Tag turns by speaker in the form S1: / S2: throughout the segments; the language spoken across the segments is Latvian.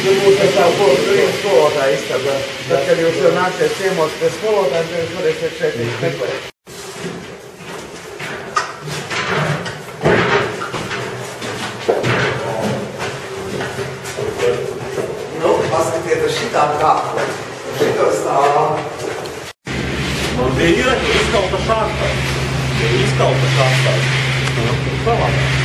S1: Tur būs ar savu skolotāju istaba. Tad, kad jūs jau nāksiet ciemos pie skolotājiem, tad jūs varēsiet šeit meklēt. Nu, paskatiet uz šitām kāpām. Šito stāvām.
S2: Man bija izkalta šāstā. Izkalta šāstā. Savādāk.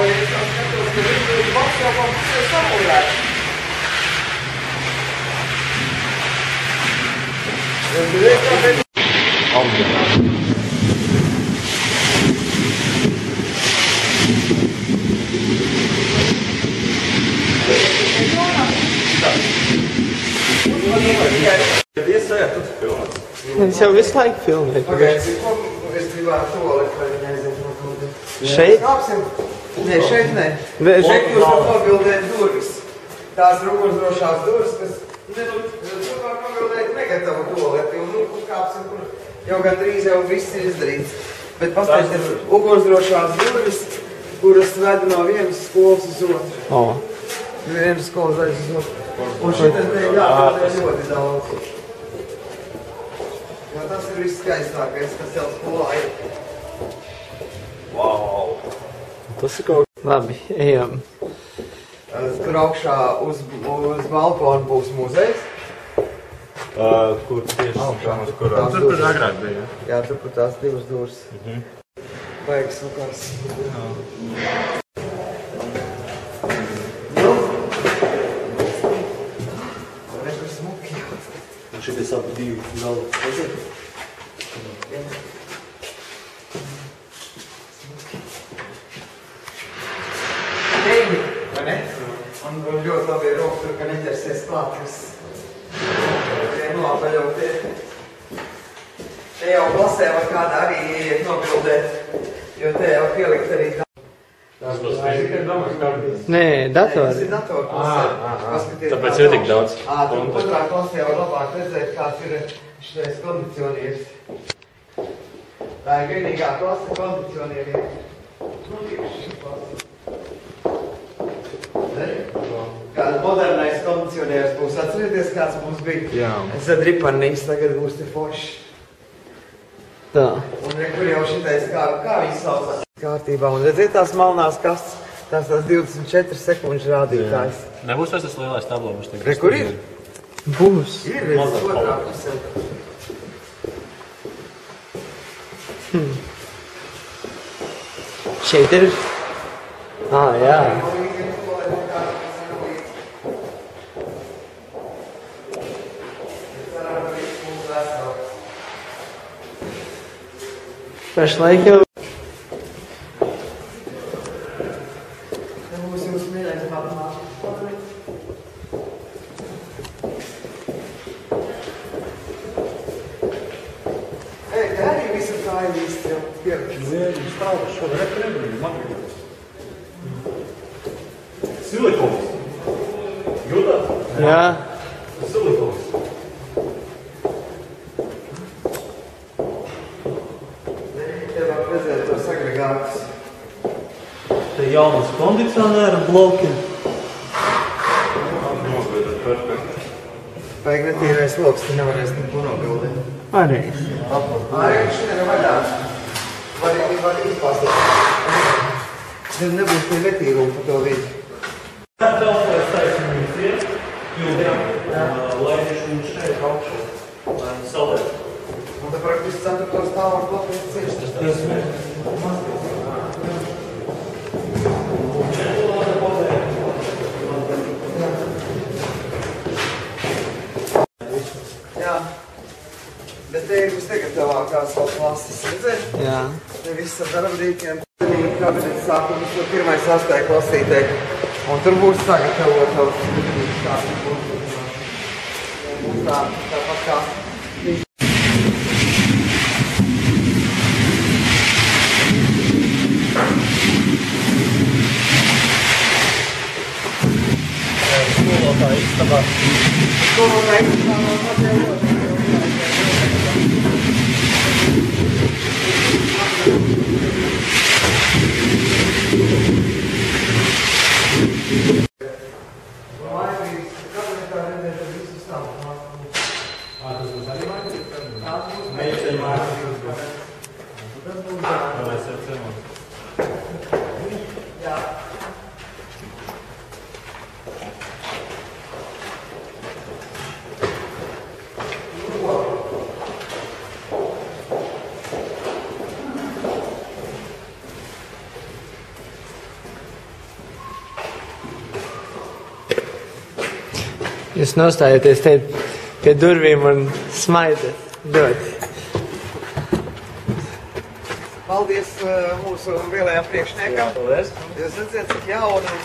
S1: Es skatos, ka viņš pats jau kaut kas samulēt.
S3: Es jau visu laiku filmēju.
S1: Pagaidzi, ko es gribētu tolēt, vai neaiziet no kaut.
S3: Šeit?
S1: Kāpsim? Nē, šeit nē. Šeit jūs var nobildēt durvis. Tās ugunsdrošās durvis, kas tur var nobildēt negatavu toleti. Un nu, kāpsim, kur jau gandrīz jau viss ir izdarīts. Bet pastāst ir ugunsdrošās durvis, kuras ved no vienas skolas uz otru. Vienas skolas daļas uz otru. Un šitas jāpildē ļoti daudz. Jo tas ir viss skaistākais, kas jau skolā ir.
S2: Wow!
S3: Tas ir kaut kā. Labi, ejam.
S1: Tur augšā uz balkonu būs muzejs.
S2: Kur tieši
S1: augšā?
S2: Tur agrāk bija.
S1: Jā, tur kur tās divas dūrs. Baigas sukās. Nu? Rekur smuki.
S2: Un šitais abi divi galvu.
S1: Teini, vai ne? Un ļoti labi ir roka tur, ka neķersies klāt, kas nolapaļo te. Te jau klasē var kādā arī ieiet nobildēt, jo te jau pielikt arī tā.
S2: Tas būs tikai domās kārtības.
S3: Nē, datori.
S1: Tas ir datori klasē.
S2: Tāpēc ir tik daudz.
S1: Tur otrā klasē jau labāk redzēt, kāds ir šitais kondicionieris. Tā ir vienīgā klase kondicionieriem. Nu, tieši šī klase. Kāds modernais kondicionieris būs. Atcerieties, kāds mums bija?
S3: Jā.
S1: Zadripanīgs, tagad būs te foši.
S3: Tā.
S1: Un kur jau šitais, kā viņi saucās? Kārtībā. Un redziet tās malnās kastes, tās 24 sekundžu rādītājs.
S2: Nebūs vairs tas lielais tablomas.
S1: Re, kur ir?
S3: Būs.
S1: Ir, redz, otrā pusē.
S3: Šeit ir? Jā. Pašlaik jau.
S1: Te būs jūs mīļais matemātikas. Te arī visu tā ir īsti jau pieraksts.
S2: Nē, jūs stāvas šo referendumu materiāls. Silikons. Jūtāt?
S3: Jā.
S2: Silikons.
S1: Te var redzēt tos agregātus.
S3: Te jaunas kondicionēra bloki.
S1: Vajag netīrais loks, te nevarēs neko nobildēt.
S3: Arī.
S1: Arī šitien ir vaļā. Var izpāstīt. Te nebūs tie netīrumi pa to vidi.
S2: Telpēs taisnīgi mums iet, jūtām, lai viņš šeit augšā, lai viņš salēt.
S1: Un te praktiski 4. stāvu ar klapīt ciešas.
S2: Tas mēs.
S1: Jā. Bet te ir visnegatavākās klases, redzēt?
S3: Jā.
S1: Te viss ar darbdīkiem. Kabinets sākums no 1. 8. klasītē. Un tur būs sagatavot tāpat kā
S2: Skolotāja istabā.
S1: skolotāja istabā.
S3: Jūs nostājieties te pie durvīm un smaidat. Ļoti.
S1: Paldies mūsu lielajām priekšniekam.
S2: Paldies.
S1: Jūs redzat, cik jauni